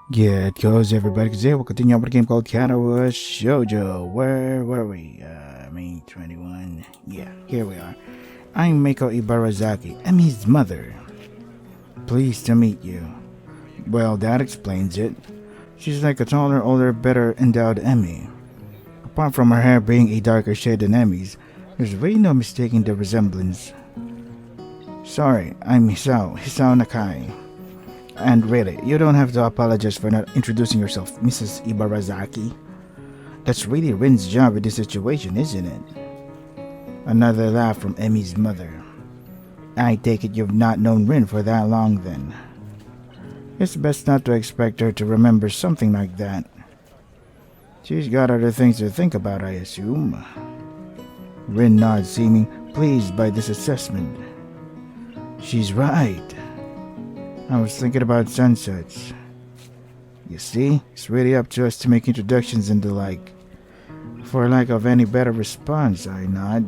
Yeah, it goes everybody. Today we'll continue on with a game called Katawa Shoujo. Where were we? May 21. Yeah, here we are. I'm Mako Ibarazaki. I'm his mother. Pleased to meet you. Well, that explains it. She's like a taller, older, better endowed Emmy. Apart from her hair being a darker shade than Emmy's, there's really no mistaking the resemblance. Sorry, I'm Hisao Nakai. And really, you don't have to apologize for not introducing yourself, Mrs. Ibarazaki. That's really Rin's job in this situation, isn't it? Another laugh from Emmy's mother. I take it you've not known Rin for that long then. It's best not to expect her to remember something like that. She's got other things to think about, I assume. Rin nods, seeming pleased by this assessment. She's right. I was thinking about sunsets. You see, it's really up to us to make introductions and the like. For lack of any better response, I nod.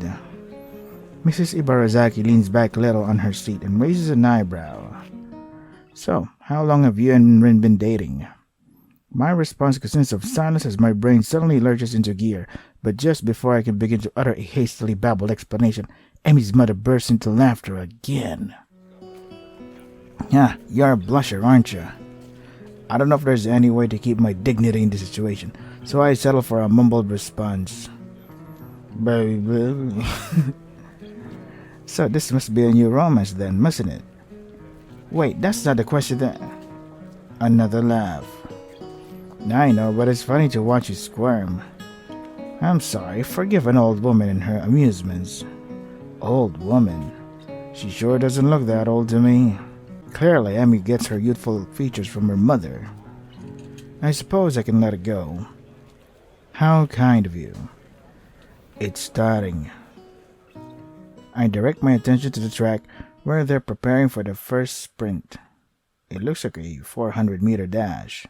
Mrs. Ibarazaki leans back a little on her seat and raises an eyebrow. So, how long have you and Rin been dating? My response consists of silence as my brain suddenly lurches into gear, but just before I can begin to utter a hastily babbled explanation, Emmy's mother bursts into laughter again. You're a blusher, aren't you? I don't know if there's any way to keep my dignity in this situation, so I settle for a mumbled response. Baby. So this must be a new romance then, mustn't it? Wait, that's not the question then. Another laugh. I know, but it's funny to watch you squirm. I'm sorry, forgive an old woman and her amusements. Old woman? She sure doesn't look that old to me. Clearly, Emmy gets her youthful features from her mother. I suppose I can let it go. How kind of you. It's starting. I direct my attention to the track where they're preparing for the first sprint. It looks like a 400-meter dash.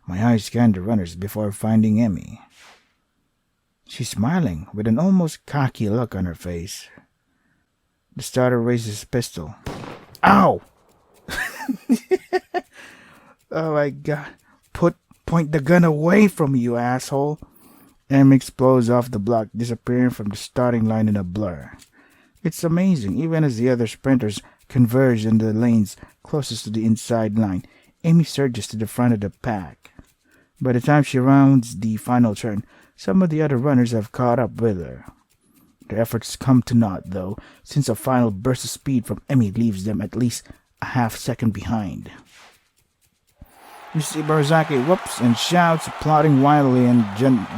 My eyes scan the runners before finding Emmy. She's smiling with an almost cocky look on her face. The starter raises his pistol. Ow! Oh my god. Point the gun away from me, you asshole. M explodes off the block, disappearing from the starting line in a blur. It's amazing, even as the other sprinters converge in the lanes closest to the inside line, Amy surges to the front of the pack. By the time she rounds the final turn, some of the other runners have caught up with her. Their efforts come to naught, though, since a final burst of speed from Emmy leaves them at least a half-second behind. Mrs. Ibarazaki whoops and shouts, applauding wildly and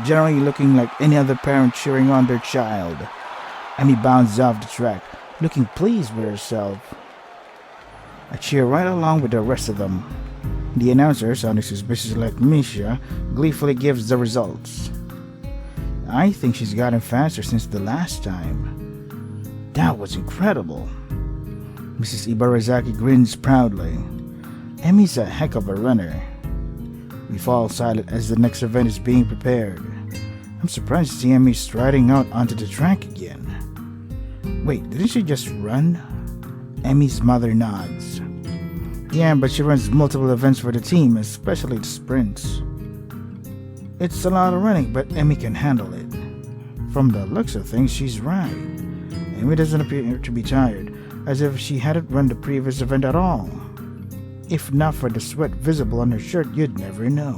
generally looking like any other parent cheering on their child. Emmy bounds off the track, looking pleased with herself. I cheer right along with the rest of them. The announcer, sounding suspicious like Misha, gleefully gives the results. I think she's gotten faster since the last time. That was incredible. Mrs. Ibarazaki grins proudly. Emmy's a heck of a runner. We fall silent as the next event is being prepared. I'm surprised to see Emmy striding out onto the track again. Wait, didn't she just run? Emmy's mother nods. Yeah, but she runs multiple events for the team, especially the sprints. It's a lot of running, but Emmy can handle it. From the looks of things, she's right. Emmy doesn't appear to be tired, as if she hadn't run the previous event at all. If not for the sweat visible on her shirt, you'd never know.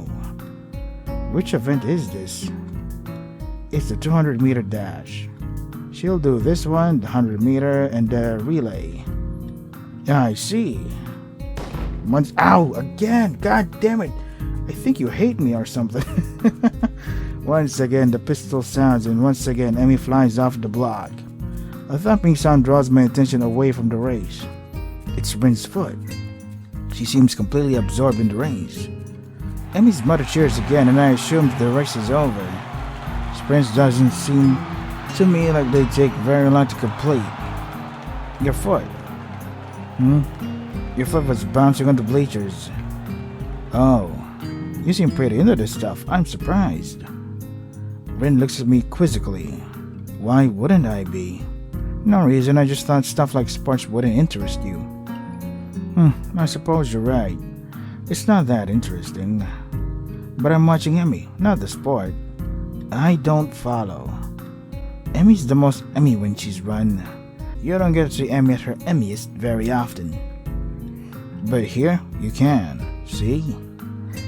Which event is this? It's the 200-meter dash. She'll do this one, the 100-meter, and the relay. I see. Ow! Again! God damn it! I think you hate me or something. Once again, the pistol sounds, and once again, Emmy flies off the block. A thumping sound draws my attention away from the race. It's Rin's foot. She seems completely absorbed in the race. Emmy's mother cheers again, and I assume the race is over. Sprints doesn't seem to me like they take very long to complete. Your foot. Your foot was bouncing on the bleachers. Oh, you seem pretty into this stuff. I'm surprised. Rin looks at me quizzically. Why wouldn't I be? No reason, I just thought stuff like sports wouldn't interest you. I suppose you're right. It's not that interesting. But I'm watching Emmy, not the sport. I don't follow. Emmy's the most Emmy when she's run. You don't get to see Emmy at her Emmyest very often. But here, you can. See?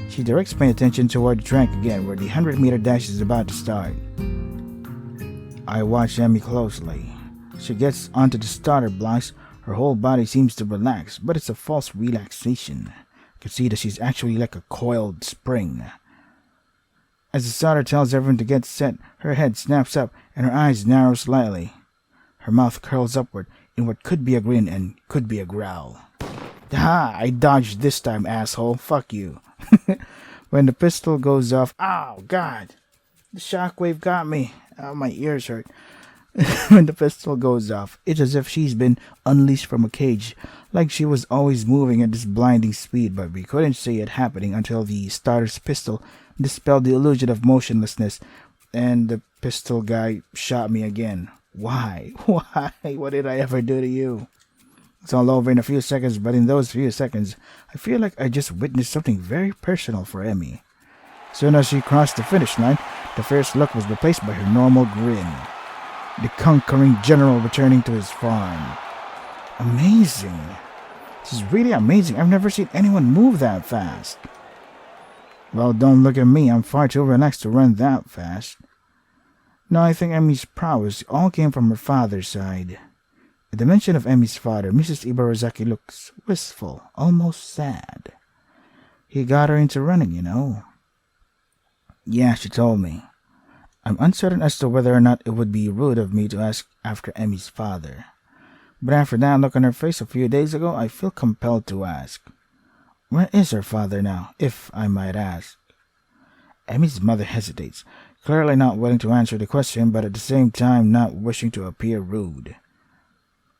She directs my attention toward the track again where the 100-meter dash is about to start. I watch Emmy closely. She gets onto the starter blocks. Her whole body seems to relax, but it's a false relaxation. I can see that she's actually like a coiled spring. As the starter tells everyone to get set, her head snaps up and her eyes narrow slightly. Her mouth curls upward in what could be a grin and could be a growl. Ha! I dodged this time, asshole. Fuck you. When the pistol goes off, ow, God! The shockwave got me. Oh, my ears hurt. When the pistol goes off, it's as if she's been unleashed from a cage, like she was always moving at this blinding speed, but we couldn't see it happening until the starter's pistol dispelled the illusion of motionlessness, and the pistol guy shot me again. Why? Why? What did I ever do to you? It's all over in a few seconds, but in those few seconds, I feel like I just witnessed something very personal for Emmy. Soon as she crossed the finish line, the fierce look was replaced by her normal grin. The conquering general returning to his farm. Amazing. This is really amazing. I've never seen anyone move that fast. Well, don't look at me. I'm far too relaxed to run that fast. No, I think Emmy's prowess all came from her father's side. At the mention of Emmy's father, Mrs. Ibarozaki looks wistful, almost sad. He got her into running, you know. Yeah, she told me. I'm uncertain as to whether or not it would be rude of me to ask after Emmy's father. But after that look on her face a few days ago, I feel compelled to ask. Where is her father now, if I might ask? Emmy's mother hesitates, clearly not willing to answer the question, but at the same time not wishing to appear rude.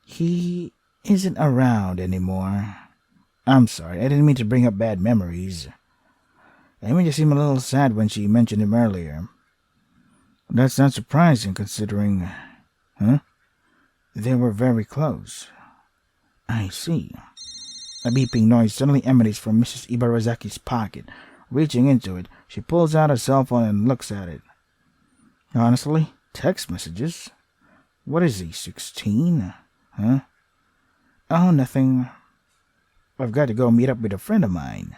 He isn't around anymore. I'm sorry, I didn't mean to bring up bad memories. Emmy just seemed a little sad when she mentioned him earlier. That's not surprising, considering... Huh? They were very close. I see. A beeping noise suddenly emanates from Mrs. Ibarazaki's pocket. Reaching into it, she pulls out a cell phone and looks at it. Honestly, text messages? What is he, 16? Huh? Oh, nothing. I've got to go meet up with a friend of mine.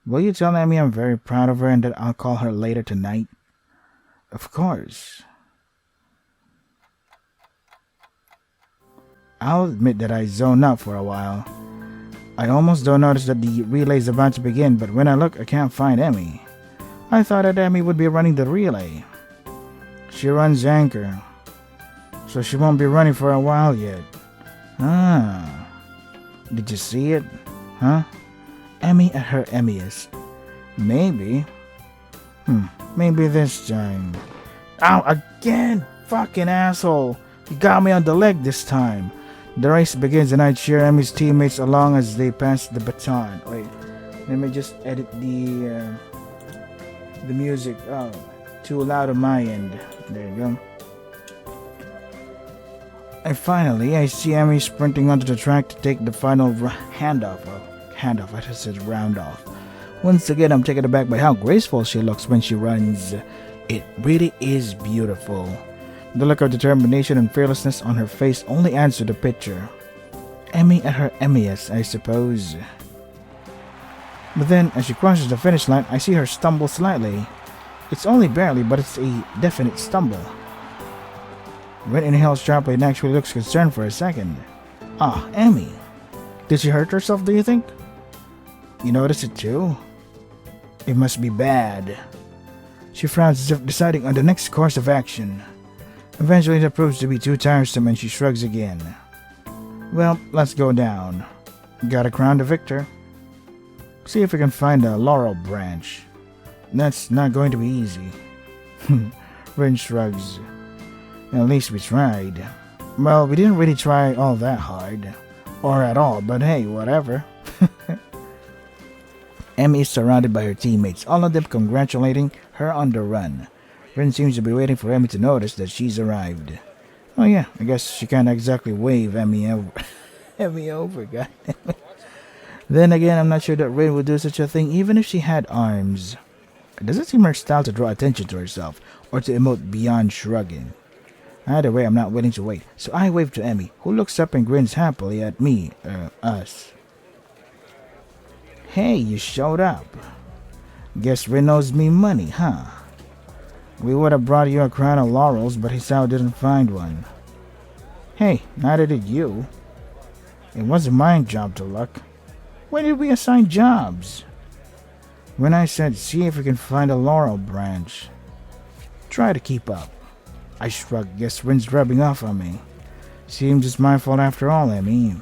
Will you tell Emmy I'm very proud of her and that I'll call her later tonight? Of course. I'll admit that I zoned out for a while. I almost don't notice that the relay is about to begin, but when I look, I can't find Emmy. I thought that Emmy would be running the relay. She runs anchor, so she won't be running for a while yet. Ah. Did you see it? Huh? Emmy at her Emmyest. Maybe. Maybe this time. Ow, again! Fucking asshole! You got me on the leg this time. The race begins and I cheer Emmy's teammates along as they pass the baton. Wait, let me just edit the music. Oh, too loud on my end. There you go. And finally, I see Emmy sprinting onto the track to take the final handoff. Handoff, I just said round off. Once again, I'm taken aback by how graceful she looks when she runs. It really is beautiful. The look of determination and fearlessness on her face only adds to the picture. Emmy at her Emmyest, I suppose. But then, as she crosses the finish line, I see her stumble slightly. It's only barely, but it's a definite stumble. Red inhales sharply and actually looks concerned for a second. Ah, Emmy. Did she hurt herself, do you think? You notice it too? It must be bad. She frowns as if deciding on the next course of action. Eventually that proves to be too tiresome and she shrugs again. Well, let's go down. Gotta crown the victor. See if we can find a laurel branch. That's not going to be easy. Rin shrugs. At least we tried. Well, we didn't really try all that hard. Or at all, but hey, whatever. Emmy is surrounded by her teammates, all of them congratulating her on the run. Rin seems to be waiting for Emmy to notice that she's arrived. Oh yeah, I guess she can't exactly wave Emmy over. Emmy over, goddammit. Then again, I'm not sure that Rin would do such a thing even if she had arms. It doesn't seem her style to draw attention to herself or to emote beyond shrugging. Either way, I'm not willing to wait, so I wave to Emmy, who looks up and grins happily at me, us. Hey, you showed up. Guess Rin owes me money, huh? We would have brought you a crown of laurels, but Hisao didn't find one. Hey, neither did you. It wasn't my job to look. When did we assign jobs? When I said, see if we can find a laurel branch. Try to keep up. I shrugged, guess Rin's rubbing off on me. Seems it's my fault after all, Emmy.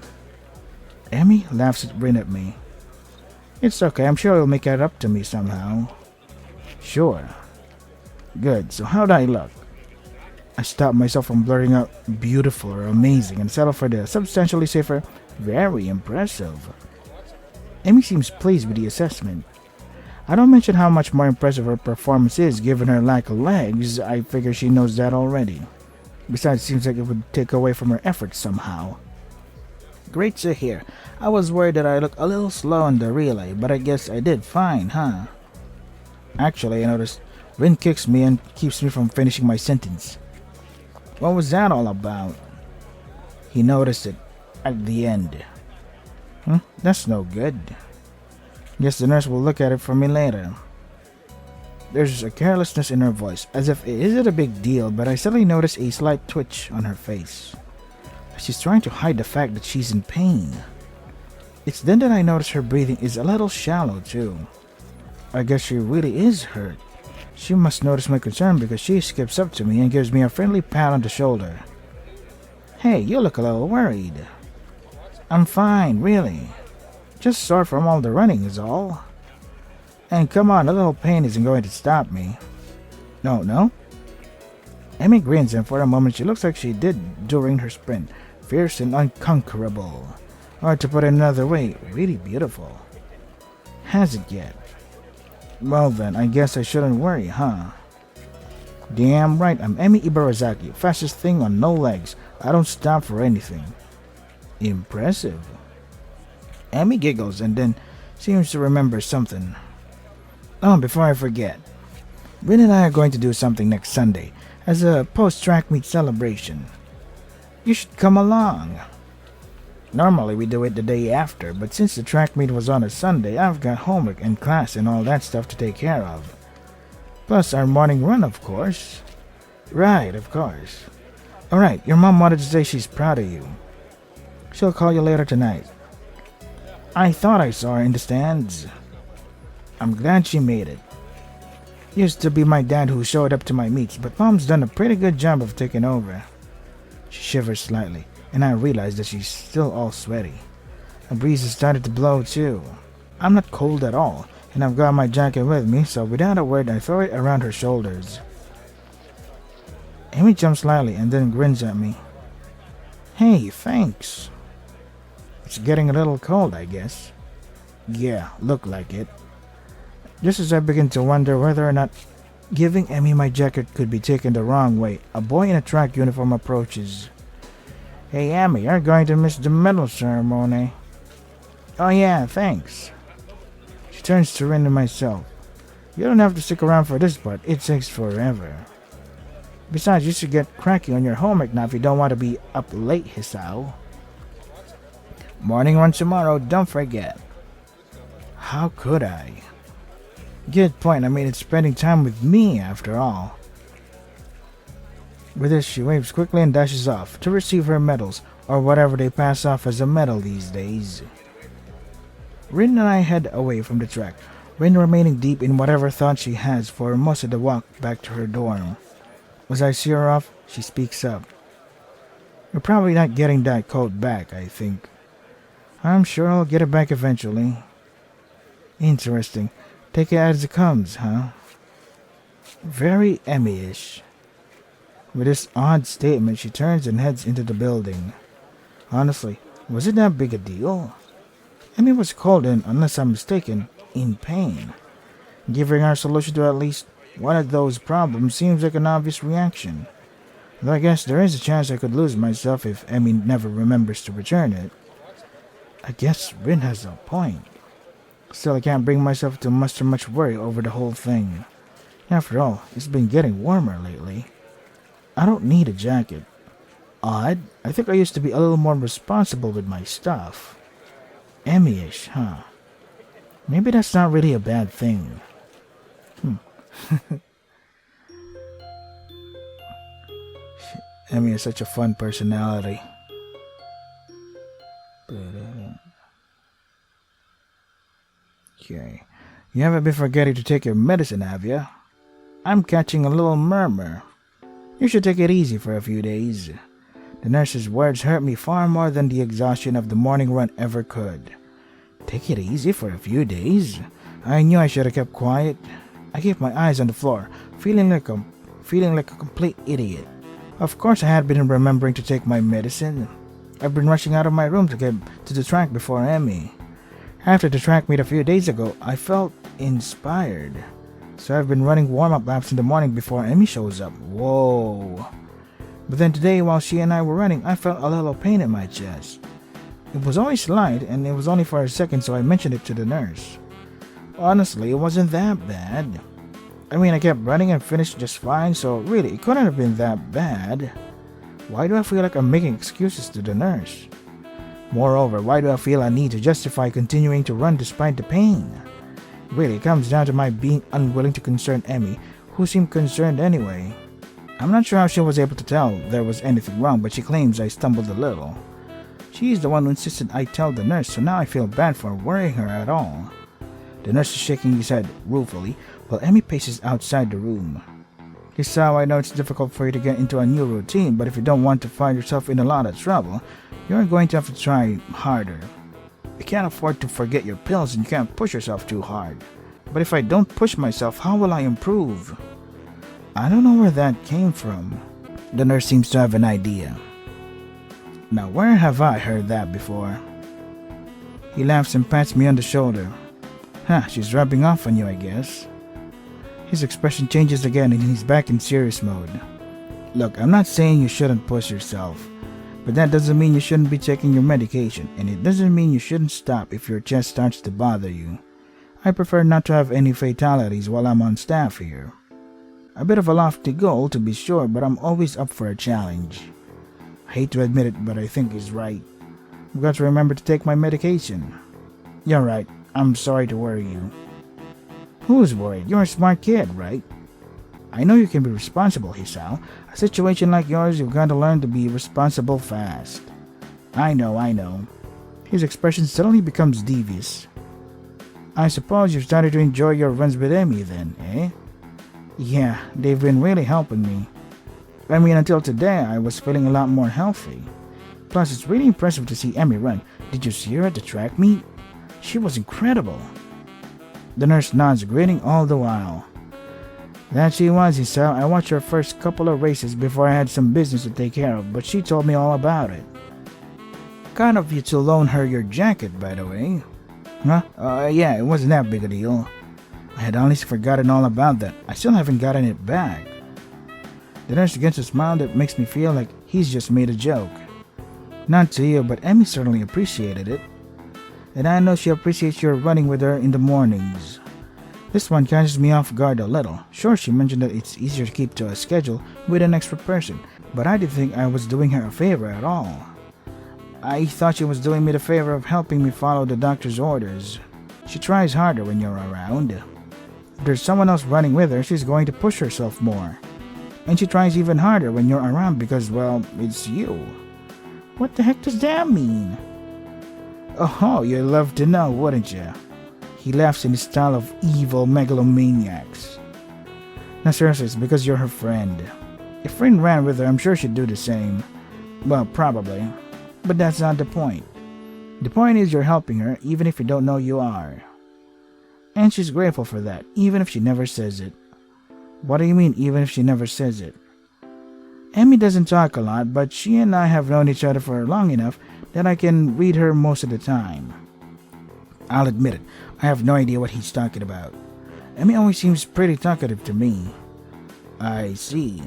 Emmy laughs at Rin at me. It's okay, I'm sure he'll make it up to me somehow. Sure. Good, so how'd I look? I stopped myself from blurting out beautiful or amazing and settled for the substantially safer, very impressive. Emmy seems pleased with the assessment. I don't mention how much more impressive her performance is given her lack of legs. I figure she knows that already. Besides, it seems like it would take away from her efforts somehow. Great to hear. I was worried that I looked a little slow on the relay, but I guess I did fine, huh? Actually, I noticed Rin kicks me and keeps me from finishing my sentence. What was that all about? He noticed it at the end. That's no good. Guess the nurse will look at it for me later. There's a carelessness in her voice, as if it isn't a big deal, but I suddenly notice a slight twitch on her face. She's trying to hide the fact that she's in pain. It's then that I notice her breathing is a little shallow too. I guess she really is hurt. She must notice my concern because she skips up to me and gives me a friendly pat on the shoulder. Hey, you look a little worried. I'm fine, really. Just sore from all the running is all. And come on, a little pain isn't going to stop me. No? Emmy grins and for a moment she looks like she did during her sprint. Fierce and unconquerable. Or to put it another way, really beautiful. Hasn't yet. Well then, I guess I shouldn't worry, huh? Damn right, I'm Emmy Ibarazaki, fastest thing on no legs. I don't stop for anything. Impressive. Emmy giggles and then seems to remember something. Oh, before I forget. Rin and I are going to do something next Sunday as a post-track meet celebration. You should come along. Normally we do it the day after, but since the track meet was on a Sunday, I've got homework and class and all that stuff to take care of. Plus our morning run, of course. Right, of course. Alright, your mom wanted to say she's proud of you. She'll call you later tonight. I thought I saw her in the stands. I'm glad she made it. Used to be my dad who showed up to my meets, but mom's done a pretty good job of taking over. She shivers slightly, and I realize that she's still all sweaty. A breeze has started to blow too. I'm not cold at all, and I've got my jacket with me, so without a word I throw it around her shoulders. Amy jumps slightly and then grins at me. Hey, thanks. It's getting a little cold, I guess. Yeah, look like it. Just as I begin to wonder whether or not giving Emmy my jacket could be taken the wrong way, a boy in a track uniform approaches. Hey Emmy, you're going to miss the medal ceremony. Oh yeah, thanks. She turns to Rin and myself. You don't have to stick around for this part, it takes forever. Besides, you should get cracking on your homework now if you don't want to be up late, Hisao. Morning run tomorrow, don't forget. How could I? Good point, I mean it's spending time with me after all. With this, she waves quickly and dashes off to receive her medals, or whatever they pass off as a medal these days. Rin and I head away from the track, Rin remaining deep in whatever thought she has for most of the walk back to her dorm. As I see her off, she speaks up. You're probably not getting that coat back, I think. I'm sure I'll get it back eventually. Interesting. Take it as it comes, huh? Very Emmy-ish. With this odd statement, she turns and heads into the building. Honestly, was it that big a deal? Emmy was called in, unless I'm mistaken, in pain. Giving our solution to at least one of those problems seems like an obvious reaction. Though I guess there is a chance I could lose myself if Emmy never remembers to return it. I guess Rin has a point. Still, I can't bring myself to muster much worry over the whole thing. After all, it's been getting warmer lately. I don't need a jacket. Odd, I think I used to be a little more responsible with my stuff. Emmy-ish, huh? Maybe that's not really a bad thing. Emmy is such a fun personality. Okay. You haven't been forgetting to take your medicine, have you? I'm catching a little murmur. You should take it easy for a few days. The nurse's words hurt me far more than the exhaustion of the morning run ever could. Take it easy for a few days? I knew I should have kept quiet. I kept my eyes on the floor, feeling like a complete idiot. Of course I had been remembering to take my medicine. I've been rushing out of my room to get to the track before Emmy. After the track meet a few days ago, I felt inspired. So I've been running warm-up laps in the morning before Emmy shows up. Whoa. But then today, while she and I were running, I felt a little pain in my chest. It was only slight, and it was only for a second, so I mentioned it to the nurse. Honestly, it wasn't that bad. I mean, I kept running and finished just fine, so really, it couldn't have been that bad. Why do I feel like I'm making excuses to the nurse? Moreover, why do I feel I need to justify continuing to run despite the pain? Really, it comes down to my being unwilling to concern Emmy, who seemed concerned anyway. I'm not sure how she was able to tell there was anything wrong, but she claims I stumbled a little. She's the one who insisted I tell the nurse, so now I feel bad for worrying her at all. The nurse is shaking his head ruefully, while Emmy paces outside the room. This is how I know it's difficult for you to get into a new routine, but if you don't want to find yourself in a lot of trouble, you're going to have to try harder. You can't afford to forget your pills and you can't push yourself too hard. But if I don't push myself, how will I improve? I don't know where that came from. The nurse seems to have an idea. Now, where have I heard that before? He laughs and pats me on the shoulder. She's rubbing off on you, I guess. His expression changes again and he's back in serious mode. Look, I'm not saying you shouldn't push yourself, but that doesn't mean you shouldn't be taking your medication, and it doesn't mean you shouldn't stop if your chest starts to bother you. I prefer not to have any fatalities while I'm on staff here. A bit of a lofty goal, to be sure, but I'm always up for a challenge. I hate to admit it, but I think he's right. I've got to remember to take my medication. You're right. I'm sorry to worry you. Who's worried? You're a smart kid, right? I know you can be responsible, Hisao. A situation like yours, you've got to learn to be responsible fast. I know. His expression suddenly becomes devious. I suppose you've started to enjoy your runs with Emmy then, eh? Yeah, they've been really helping me. I mean, until today, I was feeling a lot more healthy. Plus, it's really impressive to see Emmy run. Did you see her at the track meet? She was incredible. The nurse nods, grinning all the while. That she was, Hisao. I watched her first couple of races before I had some business to take care of, but she told me all about it. Kind of you to loan her your jacket, by the way. Huh? Yeah, it wasn't that big a deal. I had honestly forgotten all about that. I still haven't gotten it back. The nurse gets a smile that makes me feel like he's just made a joke. Not to you, but Emmy certainly appreciated it. And I know she appreciates your running with her in the mornings. This one catches me off guard a little. Sure, she mentioned that it's easier to keep to a schedule with an extra person, but I didn't think I was doing her a favor at all. I thought she was doing me the favor of helping me follow the doctor's orders. She tries harder when you're around. If there's someone else running with her, she's going to push herself more. And she tries even harder when you're around because, well, it's you. What the heck does that mean? Oh, you'd love to know, wouldn't you? He laughs in the style of evil megalomaniacs. Now seriously, it's because you're her friend. If Rin ran with her, I'm sure she'd do the same. Well, probably. But that's not the point. The point is you're helping her, even if you don't know you are. And she's grateful for that, even if she never says it. What do you mean, even if she never says it? Emmy doesn't talk a lot, but she and I have known each other for long enough that I can read her most of the time. I'll admit it, I have no idea what he's talking about. Emmy always seems pretty talkative to me. I see.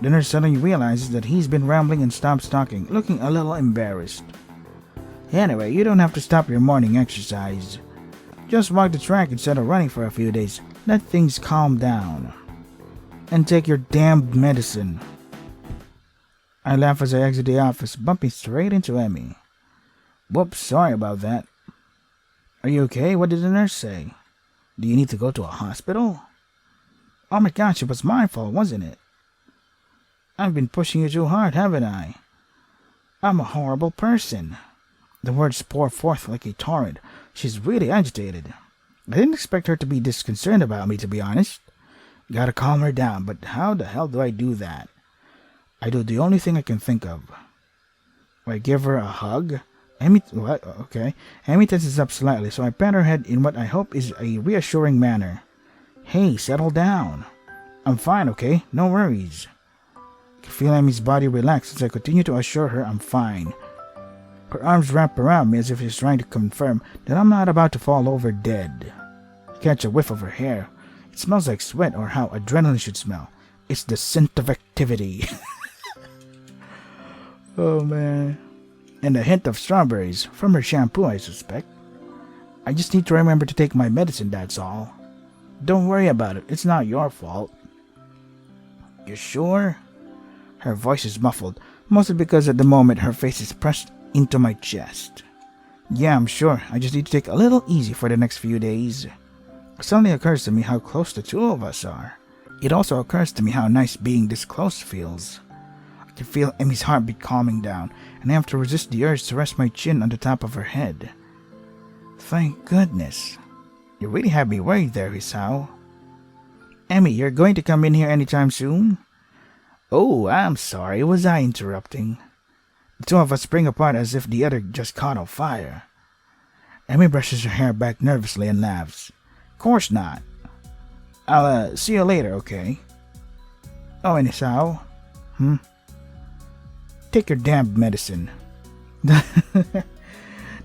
The nurse suddenly realizes that he's been rambling and stops talking, looking a little embarrassed. Anyway, you don't have to stop your morning exercise. Just walk the track instead of running for a few days. Let things calm down. And take your damned medicine. I laugh as I exit the office, bumping straight into Emmy. Whoops, sorry about that. Are you okay? What did the nurse say? Do you need to go to a hospital? Oh my gosh, it was my fault, wasn't it? I've been pushing you too hard, haven't I? I'm a horrible person. The words pour forth like a torrent. She's really agitated. I didn't expect her to be this concerned about me, to be honest. Gotta calm her down, but how the hell do I do that? I do the only thing I can think of. I give her a hug. What? Okay. Amy tenses up slightly, so I pat her head in what I hope is a reassuring manner. Hey, settle down. I'm fine, okay? No worries. I can feel Amy's body relax as I continue to assure her I'm fine. Her arms wrap around me as if she's trying to confirm that I'm not about to fall over dead. I catch a whiff of her hair. It smells like sweat or how adrenaline should smell. It's the scent of activity. Oh man. And a hint of strawberries from her shampoo, I suspect. I just need to remember to take my medicine, that's all. Don't worry about it. It's not your fault. You sure? Her voice is muffled, mostly because at the moment her face is pressed into my chest. Yeah, I'm sure. I just need to take a little easy for the next few days. It suddenly occurs to me how close the two of us are. It also occurs to me how nice being this close feels. I can feel Emmy's heartbeat calming down, and I have to resist the urge to rest my chin on the top of her head. Thank goodness. You really had me worried there, Hisao. Emmy, you're going to come in here anytime soon? Oh, I'm sorry. Was I interrupting? The two of us spring apart as if the other just caught on fire. Emmy brushes her hair back nervously and laughs. Course not. I'll see you later, okay? Oh, and Hisao? Take your damn medicine. The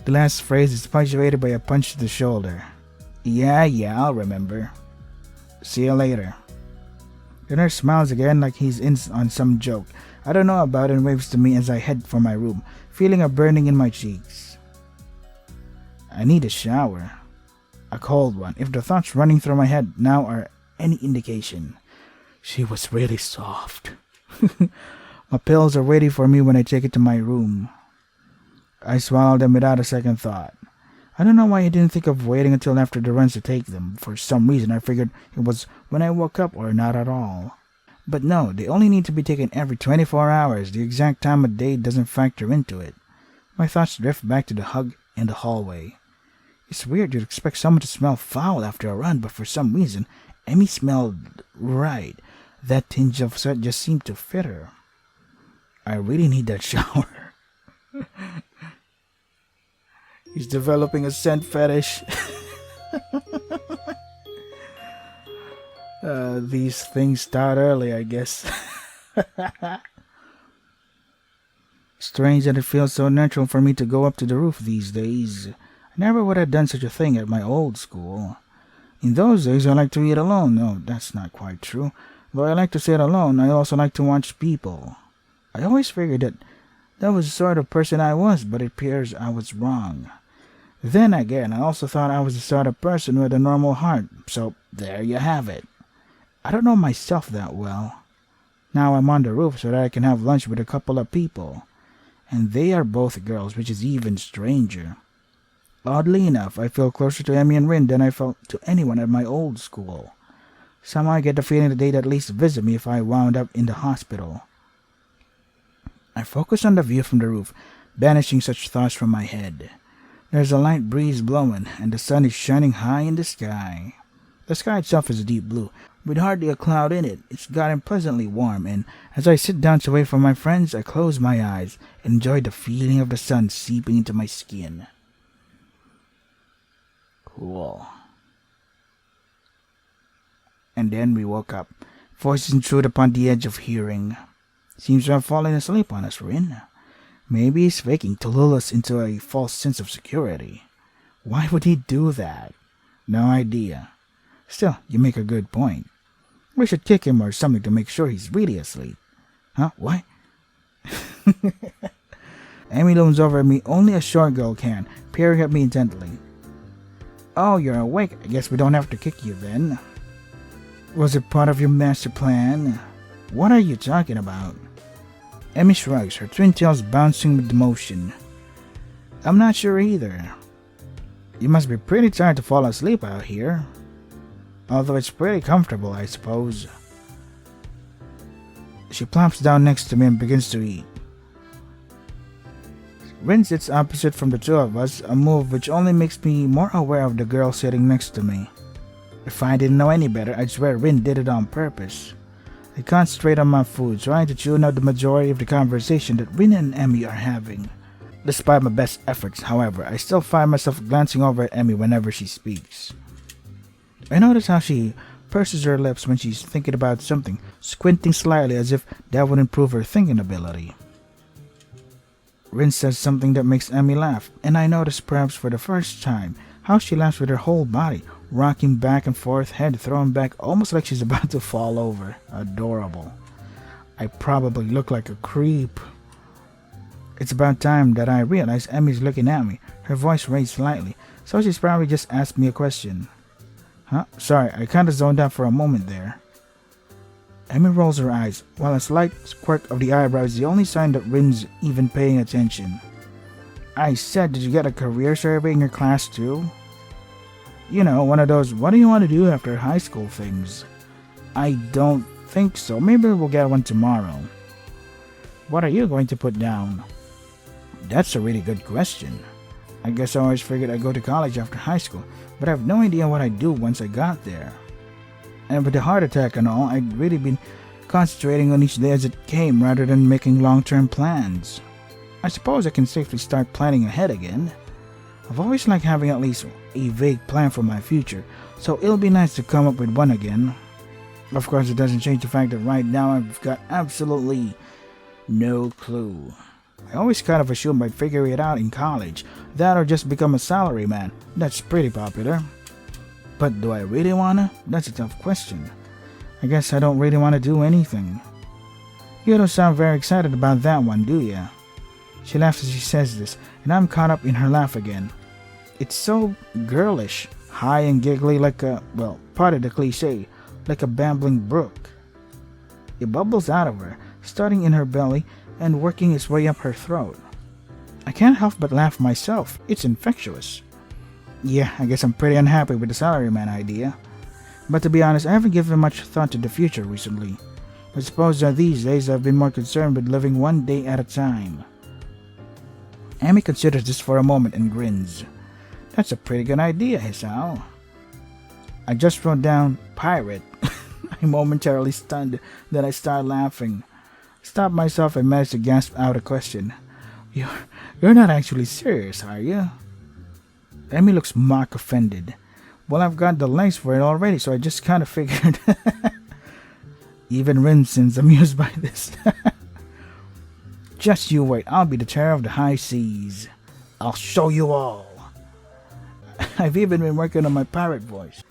last phrase is punctuated by a punch to the shoulder. Yeah, I'll remember. See you later. The nurse smiles again like he's in on some joke I don't know about and waves to me as I head for my room, feeling a burning in my cheeks. I need a shower. A cold one, if the thoughts running through my head now are any indication. She was really soft. My pills are waiting for me when I take it to my room. I swallowed them without a second thought. I don't know why I didn't think of waiting until after the runs to take them. For some reason I figured it was when I woke up or not at all. But no, they only need to be taken every 24 hours. The exact time of day doesn't factor into it. My thoughts drift back to the hug in the hallway. It's weird you'd expect someone to smell foul after a run, but for some reason, Emmy smelled right. That tinge of sweat just seemed to fit her. I really need that shower. He's developing a scent fetish. These things start early, I guess. Strange that it feels so natural for me to go up to the roof these days. I never would have done such a thing at my old school. In those days, I liked to eat alone. No, that's not quite true. Though I like to sit alone, I also like to watch people. I always figured that was the sort of person I was, but it appears I was wrong. Then again, I also thought I was the sort of person with a normal heart, so there you have it. I don't know myself that well. Now I'm on the roof so that I can have lunch with a couple of people. And they are both girls, which is even stranger. Oddly enough, I feel closer to Emmy and Rin than I felt to anyone at my old school. Somehow I get the feeling that they'd at least visit me if I wound up in the hospital. I focus on the view from the roof, banishing such thoughts from my head. There's a light breeze blowing, and the sun is shining high in the sky. The sky itself is deep blue, with hardly a cloud in it. It's gotten pleasantly warm, and as I sit down to wait for my friends, I close my eyes and enjoy the feeling of the sun seeping into my skin. Cool. And then we woke up. Voices intrude upon the edge of hearing. Seems to have fallen asleep on us, Rin. Maybe he's faking to lull us into a false sense of security. Why would he do that? No idea. Still, you make a good point. We should kick him or something to make sure he's really asleep. Huh? What? Emmy looms over at me, only a short girl can, peering at me intently. Oh, you're awake. I guess we don't have to kick you then. Was it part of your master plan? What are you talking about? Emmy shrugs, her twin tails bouncing with motion. I'm not sure either. You must be pretty tired to fall asleep out here. Although it's pretty comfortable, I suppose. She plops down next to me and begins to eat. Rin sits opposite from the two of us, a move which only makes me more aware of the girl sitting next to me. If I didn't know any better, I'd swear Rin did it on purpose. I concentrate on my food, trying to tune out the majority of the conversation that Rin and Emmy are having. Despite my best efforts, however, I still find myself glancing over at Emmy whenever she speaks. I notice how she purses her lips when she's thinking about something, squinting slightly as if that would improve her thinking ability. Rin says something that makes Emmy laugh, and I notice, perhaps for the first time, how she laughs with her whole body, rocking back and forth, head thrown back, almost like she's about to fall over. Adorable. I probably look like a creep. It's about time that I realize Emmy's looking at me, her voice raised slightly, so she's probably just asked me a question. Huh? Sorry, I kinda zoned out for a moment there. Emmy rolls her eyes, while a slight quirk of the eyebrow is the only sign that Rin's even paying attention. I said, did you get a career survey in your class too? You know, one of those, what do you want to do after high school things? I don't think so. Maybe we'll get one tomorrow. What are you going to put down? That's a really good question. I guess I always figured I'd go to college after high school, but I have no idea what I'd do once I got there. And with the heart attack and all, I'd really been concentrating on each day as it came rather than making long-term plans. I suppose I can safely start planning ahead again. I've always liked having at least a vague plan for my future, so it'll be nice to come up with one again. Of course, it doesn't change the fact that right now I've got absolutely no clue. I always kind of assumed I'd figure it out in college, that or just become a salaryman. That's pretty popular. But do I really wanna? That's a tough question. I guess I don't really want to do anything. You don't sound very excited about that one, do ya? She laughs as she says this, and I'm caught up in her laugh again. It's so girlish, high and giggly like a, well, part of the cliche, like a babbling brook. It bubbles out of her, starting in her belly and working its way up her throat. I can't help but laugh myself. It's infectious. Yeah, I guess I'm pretty unhappy with the salaryman idea. But to be honest, I haven't given much thought to the future recently. I suppose that these days I've been more concerned with living one day at a time. Amy considers this for a moment and grins. That's a pretty good idea, Hisao. I just wrote down pirate. I'm momentarily stunned that I start laughing. Stopped myself and managed to gasp out a question. You're not actually serious, are you? Emmy looks mock offended. Well, I've got the legs for it already, so I just kind of figured. Even Rin seems amused by this. Just you wait, I'll be the terror of the high seas. I'll show you all. I've even been working on my pirate voice.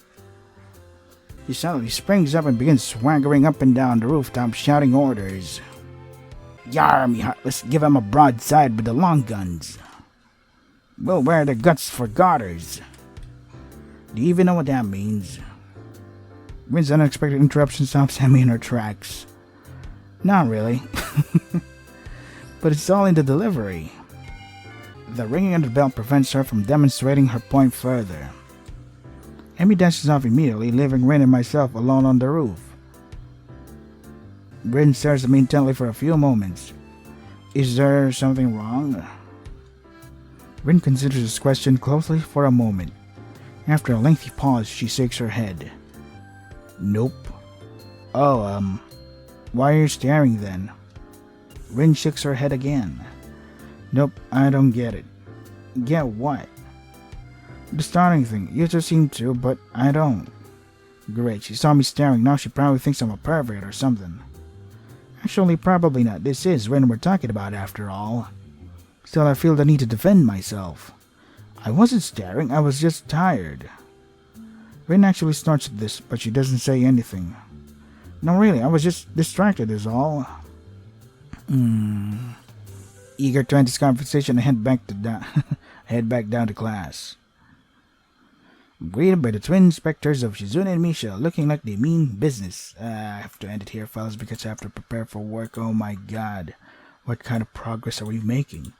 He suddenly springs up and begins swaggering up and down the rooftop, shouting orders. Yar, me heartless, give him a broadside with the long guns. We'll wear their guts for garters. Do you even know what that means? Rin's unexpected interruption stops Emmy in her tracks. Not really. But it's all in the delivery. The ringing of the bell prevents her from demonstrating her point further. Emmy dashes off immediately, leaving Rin and myself alone on the roof. Rin stares at me intently for a few moments. Is there something wrong? Rin considers this question closely for a moment. After a lengthy pause, she shakes her head. Nope. Oh, why are you staring then? Rin shakes her head again. Nope, I don't get it. Get what? The starting thing. You two seem to, but I don't. Great, she saw me staring. Now she probably thinks I'm a pervert or something. Actually, probably not. This is Rin we're talking about after all. Still, I feel the need to defend myself. I wasn't staring, I was just tired. Rin actually snorts at this, but she doesn't say anything. No, really, I was just distracted is all. Eager to end this conversation, I head back down to class. I'm greeted by the twin inspectors of Shizune and Misha, looking like they mean business. I have to end it here, fellas, because I have to prepare for work. Oh my god. What kind of progress are we making?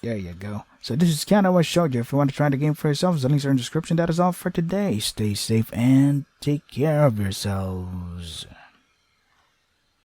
There you go. So this is Katawa Shoujo. If you want to try the game for yourselves, the links are in the description. That is all for today. Stay safe and take care of yourselves.